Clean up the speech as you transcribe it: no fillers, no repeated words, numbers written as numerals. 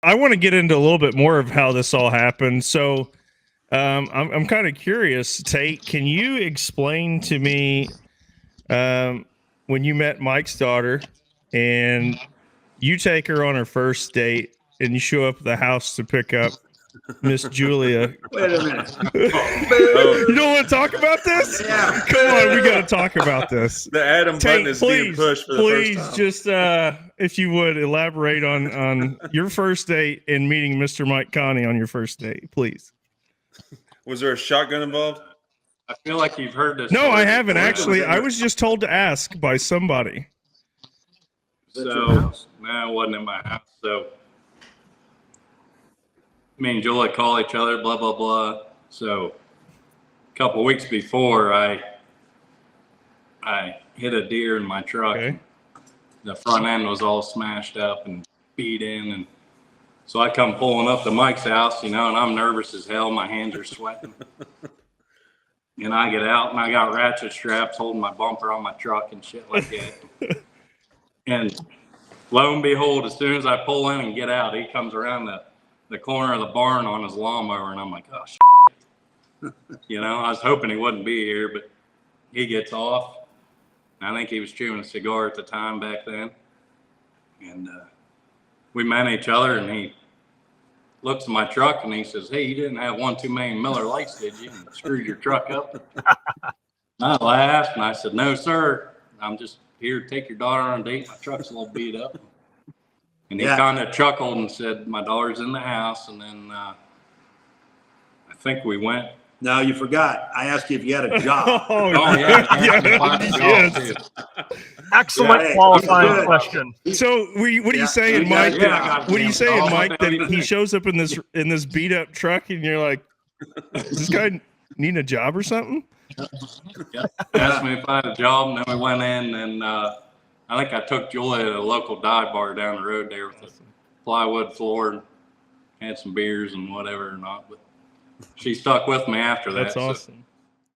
I want to get into a little bit more of how this all happened. So I'm kind of curious, Tate. Can you explain to me when you met Mike's daughter and you take her on her first date and you show up at the house to pick up Miss Julia? Wait a minute. You don't want to talk about this? Yeah. Come on, we got to talk about this. The Adam button is being pushed for the first time. Just if you would elaborate on your first date and meeting Mr. Mike Conny on your first date, please. Was there a shotgun involved? I feel like you've heard this. No, I haven't actually. I was just told to ask by somebody. So, no, it wasn't in my house. So, me and Julia call each other, blah, blah, blah. So, a couple of weeks before, I hit a deer in my truck. Okay. The front end was all smashed up and beat in. And so I come pulling up to Mike's house, and I'm nervous as hell. My hands are sweating. And I get out, and I got ratchet straps holding my bumper on my truck and shit like that. And lo and behold, as soon as I pull in and get out, he comes around the corner of the barn on his lawnmower, and I'm like, oh, shit. I was hoping he wouldn't be here, but he gets off. I think he was chewing a cigar at the time back then. And we met each other, and he looks at my truck, and he says, hey, you didn't have one too many Miller Lights, did you? And screwed your truck up. I laughed, and I said, no, sir. I'm just here to take your daughter on a date. My truck's a little beat up. And he kind of chuckled and said, my daughter's in the house. And then I think we went. No, you forgot. I asked you if you had a job. Yes. Excellent qualifying question. So, what are you saying, Mike? What are you saying, Mike? That he shows up in this beat up truck, and you're like, does this guy need a job or something? Asked me if I had a job, and then we went in, and I think I took Julia to a local dive bar down the road there with a plywood floor, and had some beers and whatever or not. But she stuck with me after that. That's awesome.